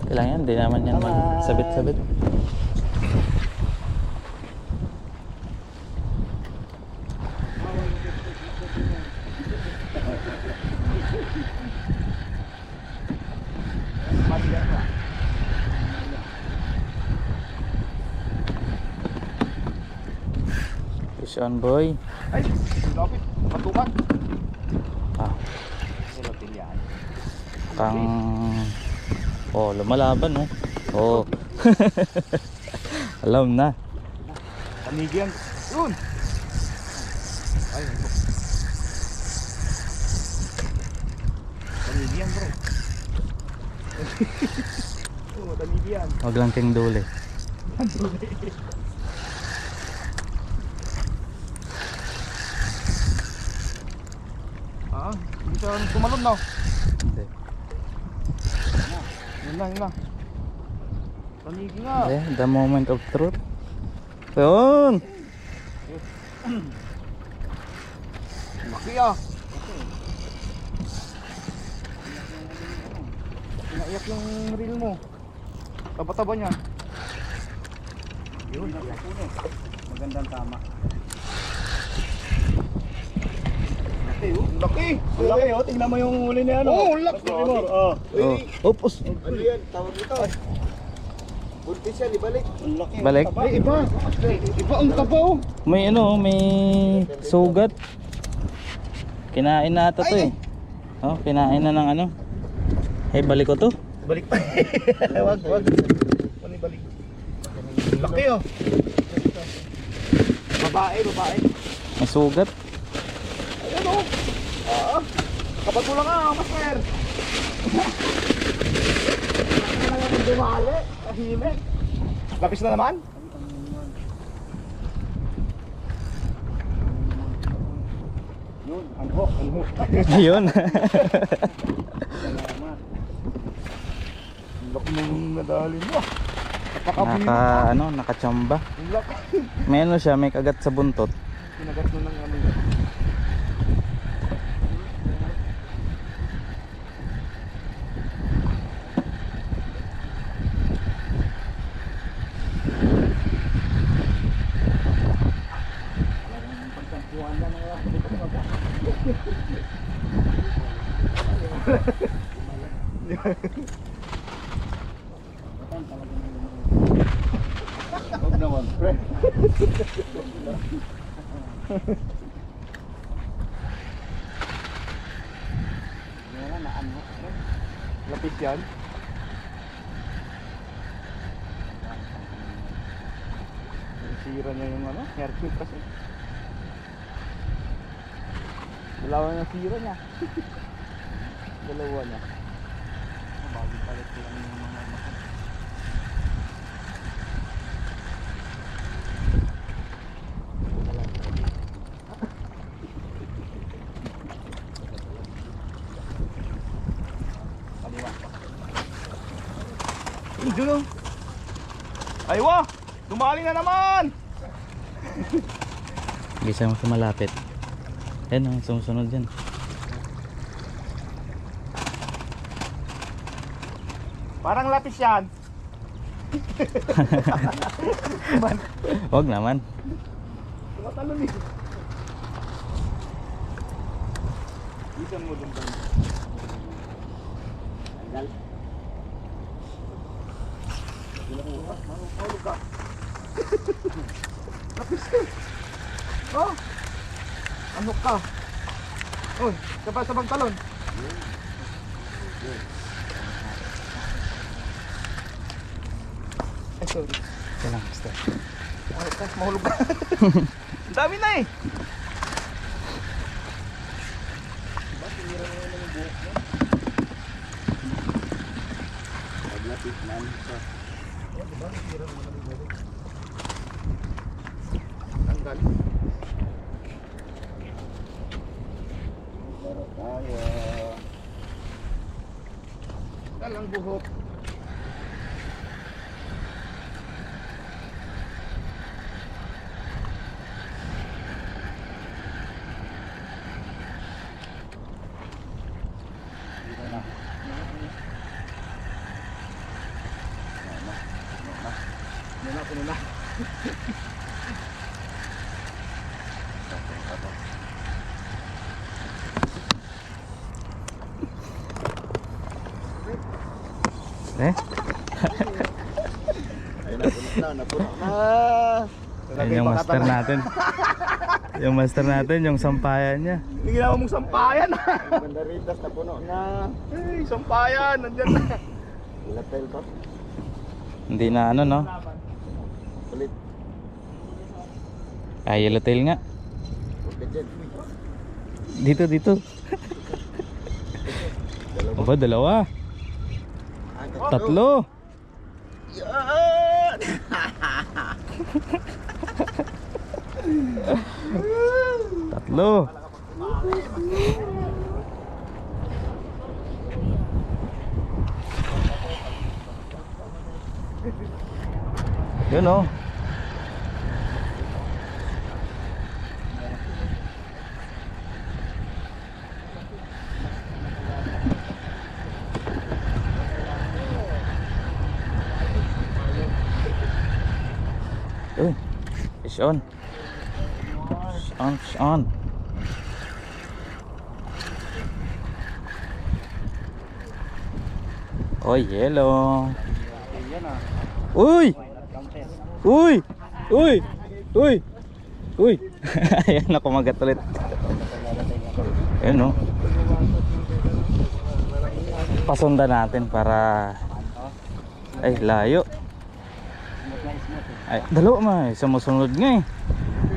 Kailangan yan, di naman yan magsabit-sabit. Fish on boy. Ay, lapit. Patungan. Ah, Lapit yan. kang... Oh, lumalaban oh. Oh. Alam na. Panigyan. Yun. Ay, ito. Panigyan bro. Oh, panigyan. Wag lang kang duli. Ah, hindi siya tumalon na. Hindi. Yun na. Panigyan nga. Hindi, the moment of truth. Yun! Laki ah. Pinaiyak yung reel mo. Taba-taba niya. Yun, magandang tama. Laki oh. Laki! Laki oh, tingnan mo yung huli niya ano. Oh, laki. Oh. Oh, oops. Ano yan? Tawag ito. Buntis yan, ibalik. Ang laki. Balik. Ay, iba. Iba ang taba oh. May ano, may sugat. Kinain na ata to eh. Oh, kinain na ng ano. Ay, balik ko to. Balik pa. Wag. Ano balik? Laki oh. Babae. May sugat. Ayan oh. Kapag kulang ka, master. Dumali. Tahimik. Lapis na naman. Yun, anho. Ayun. Ang laki ng nadali mo. Napakabili. Nakachamba. Ang laki. May ano siya, may kagat sa buntot. Pinagat mo ng ano yun. Huwag naman, pre. Lapis yan. Sira niya yung ano, haircut kasi. Dalawa na sira niya. Dalawa niya. Bagay palit ko lang yung mga ano. Kaliwa. Diyan. Aywa! Dumali na naman! Bisa mo malapit. Yan ang sumusunod dyan. Parang lapis yan. Wag naman. Tumatalon eh. Isan mo dun ba? Tanggal. Mahulog ka. Lapis ka. Oh! Ano ka? Oh, sa pagtalon. Ay, sorry. Ito lang, basta. Mahulog ka. Ang dami na eh. Diba, sinira na yung buhok mo? Paglapit na siya. Diba, sinira naman yung buhok. Tanggal. Laro tayo. Tanggal ang buhok. puno na. Eh? Ay, napuno na. Ayun yung master natin. Yung master natin, yung sampayan niya. Hindi ginawa mong sampayan. Banderitas napuno na. Hey, sampayan, nandyan na. Latel pa. Hindi na ano, no? Ulit. Ah, yellowtail nga. Okay, Jen. Dito, dito. Aba, dalawa. Tatlo. Yan! Tatlo. Yun oh. Uy, fish on. Fish on, fish on. Oh, yellow. Uy! Uy! Uy! Uy! Uy! Ayan na, kumagat ulit. Ayan oh. Pasundan natin para... Ay, layo. Ay, dalawa ma, sumusunod nga eh.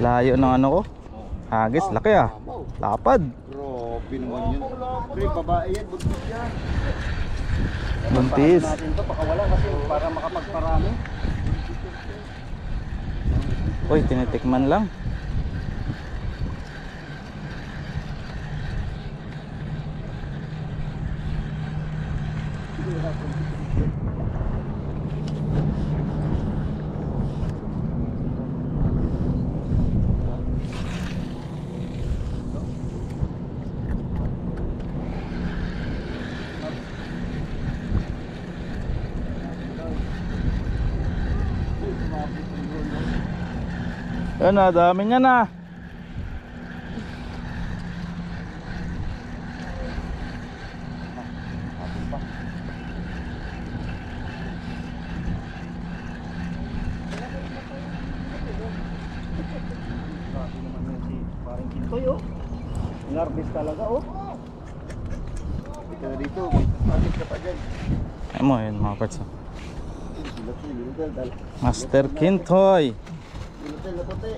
Layo ng ano ko. Hagis, laki ah. Lapad. Grabe naman yun. Pre, babae yan. Buntis yan. Buntis. Natin to, baka wala kasi para makapagparami. Uy, tinitikman lang. Yan na, dami niya na. Grabe naman yun si parang Kintoy oh. Narbis talaga oh. Ito na dito. May panik ka pa dyan. Ay mo, yun mga parts. Lilutel. Master Kintoy. Lilutel na puti.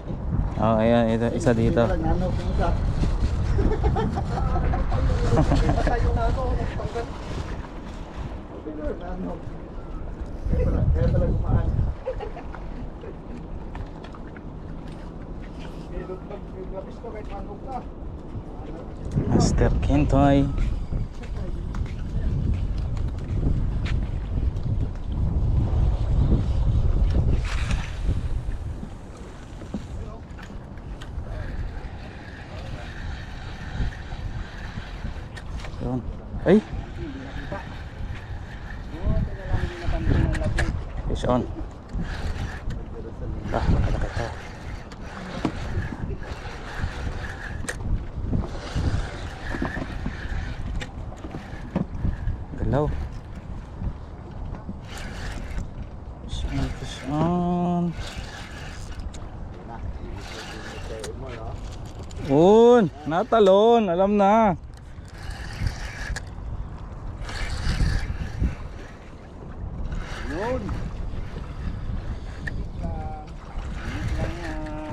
Oh, ayan, ito, isa dito. Nanok yung isa. Tayo na ako, nagtanggal. Nanok. Kaya pala kumaan. Lapis to kahit manok ka. Master Kintoy. Yun. Ay! Fish on. Ah, makalaki to. Galaw. Fish on, fish on. Un, natalon, alam na. Yun.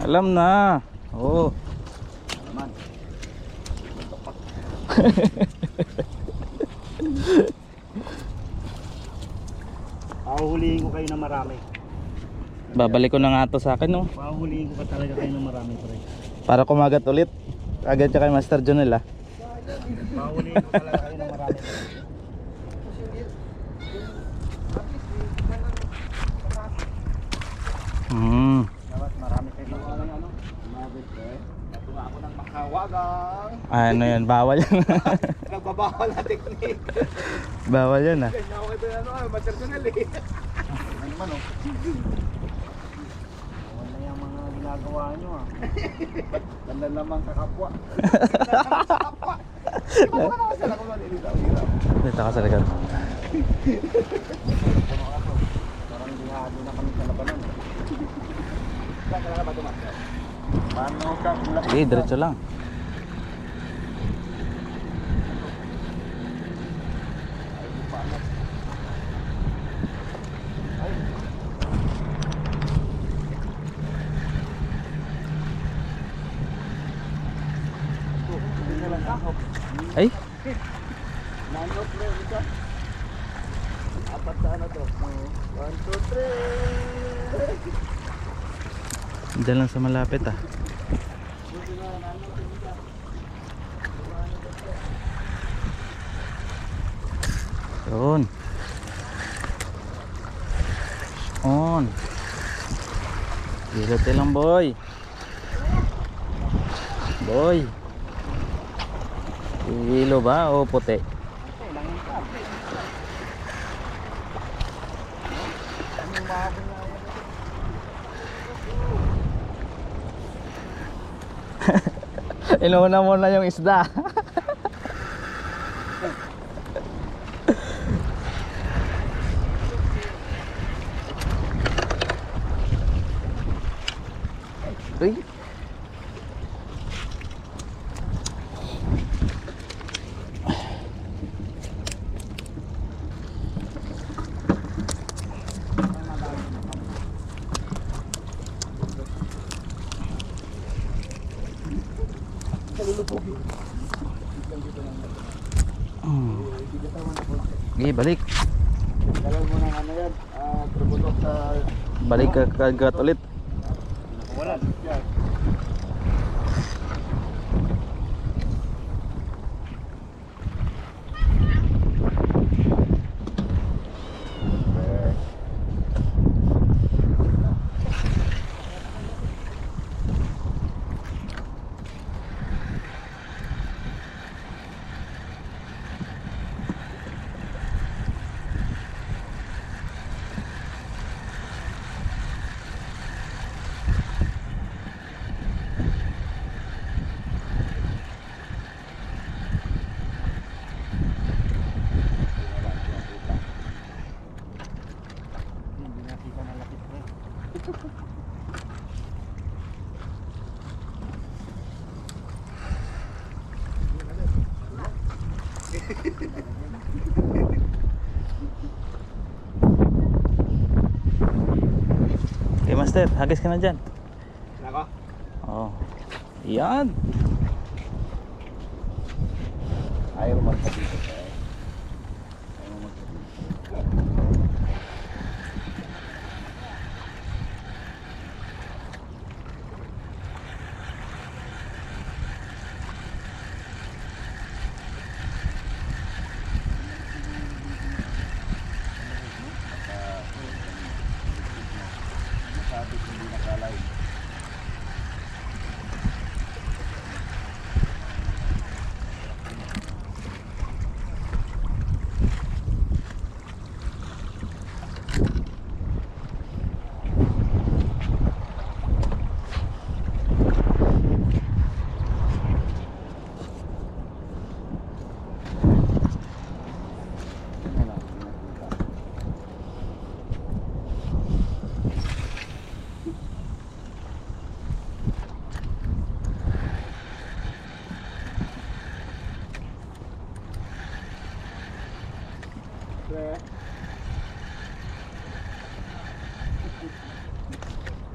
Alam na. Oh. Naman. Pahuhulihin ko kayo ng marami. Babalik ko na nga to sa akin, no. Pahuhulihin ko pa talaga kayo ng marami, pre. Para kumagat ulit. Agad siya kay Master Jonel, ah. Pahuhulihin ko talaga kayo ng marami, pre. Dapat marami kayo ng ano. Mabit eh. Natunga ako ng makawagang. Ano yan, bawal yan. Nagbabawal na technique. Bawal yan, ah. Ganyan ako kay ano, Master Jonel eh. Ano naman oh. ginagawa nyo ah. Ganda naman kakapwa. Bakit naman sila kung malilitaw-litaw? Dito ka sa likod. Parang bihado na kami sa labanan. Saan ka na ba tumakbo? Paano ka? Sige, diretso lang. Ay, Manok na isa. Apat sa ano to? 1, 2, 3. dyan lang sa malapit ah. Yun. On. Gilote lang boy. Boy. Ilo ba o puti? Inuuna mo na yung isda. Uy. Okay, balik. Dalaw mo ng ano yan, probutok sa... Balik ka kagat ulit. Wala. Yan. Okay master, hagis ka na dyan. Nako. Oh. Yan. Ayaw magpapito ka eh. Ayaw magpapito. Masabit hindi nakalay.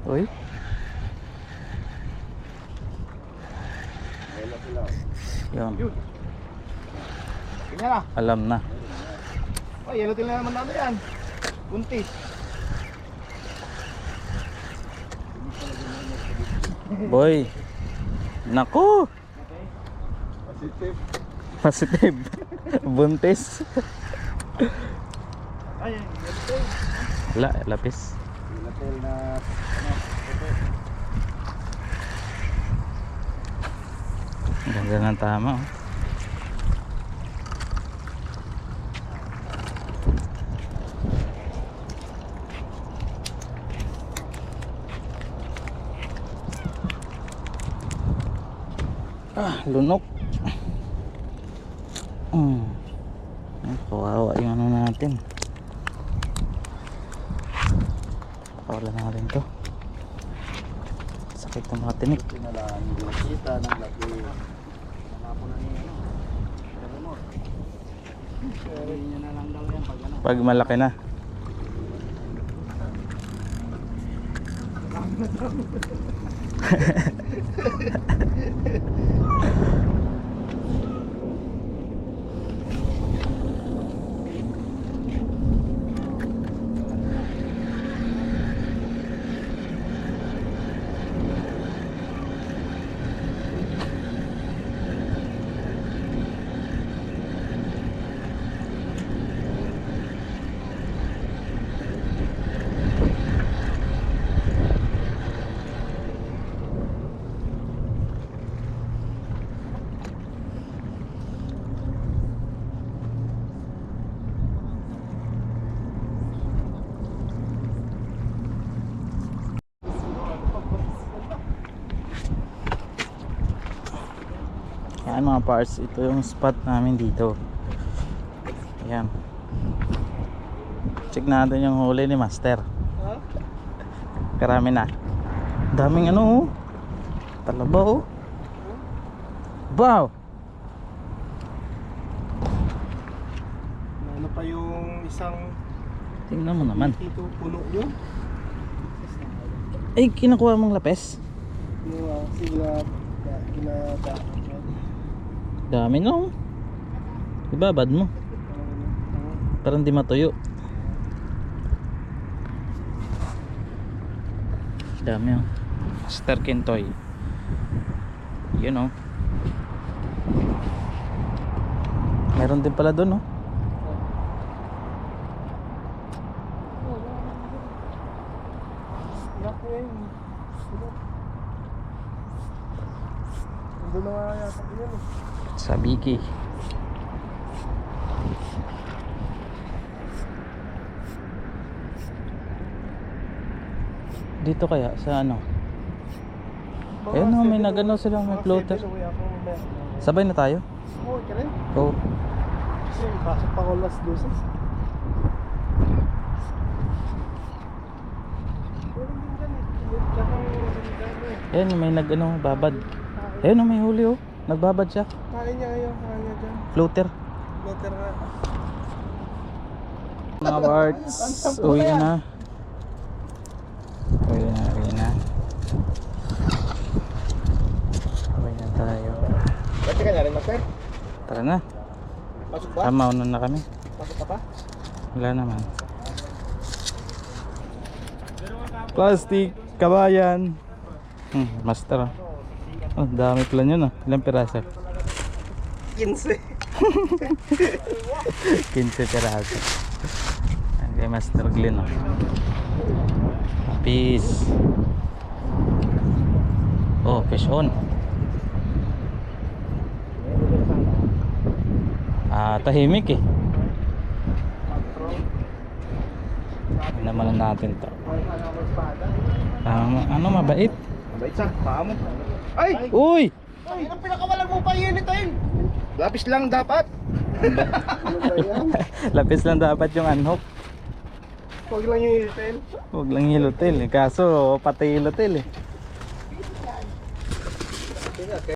Uy. Hello, hello. Yan. Tingnan na. Alam na. Oh, yellow tail na naman natin yan. Buntis. Boy. Naku. Positive. Positive. Buntis. Ay, yellow tail. Wala, lapis. Yellow tail na Ganda ng tama. Oh. Lunok. Kawawa yung ano natin. Pakawalan natin to. Sakit ng mga tinik. Pinalaan yung kita ng laki. Nakapo na niya ano. Pero mo. Sabi niya na lang daw yan pag ano. Pag malaki na. Yan mga parts, ito yung spot namin dito. Yan. Check natin yung huli ni Master. Karami na. Daming ano oh. Talaba oh. Wow. Ano pa yung isang Tingnan mo naman. dito puno yun? Ay, kinakuha mong lapis. Yung sila Dami no. Ibabad mo. Parang di matuyo. Dami oh. Master Kintoy. Yun oh. Meron din pala doon oh. Doon na nga yata yun eh. Sa Biki. Dito kaya sa ano? Ayun oh, may nagano sila, may floater. Sabay na tayo. Oo, ka rin. Oh. Kasi pasok pa ko last doses. Ayun, may nagano, babad. Ayun oh, may huli oh. Nagbabad siya. Kain niya ngayon, kain niya dyan. Floater. Letter nga. Mga parts, uwi na. Uwi na, uwi na. Uwi na tayo. Pwede ka na rin, Master? Tara na. Pasok ba? Tama na kami. Pasok ka pa? Wala naman. Plastic, kabayan. Master. Oh, dami pala yun oh. Ilang piraso? 15. 15 piraso. Yan kay Master Glenn oh. Peace. Oh, fish on. Tahimik eh. Naman natin to. Ano mabait? Mabait sa, paa mo. Ay! Uy! Ay, ang pinakawalan mo pa yunitin. Lapis lang dapat. Lapis lang dapat yung unhook. Huwag lang yung yunitin. Huwag lang hilutil eh. Kaso pati hilutil eh.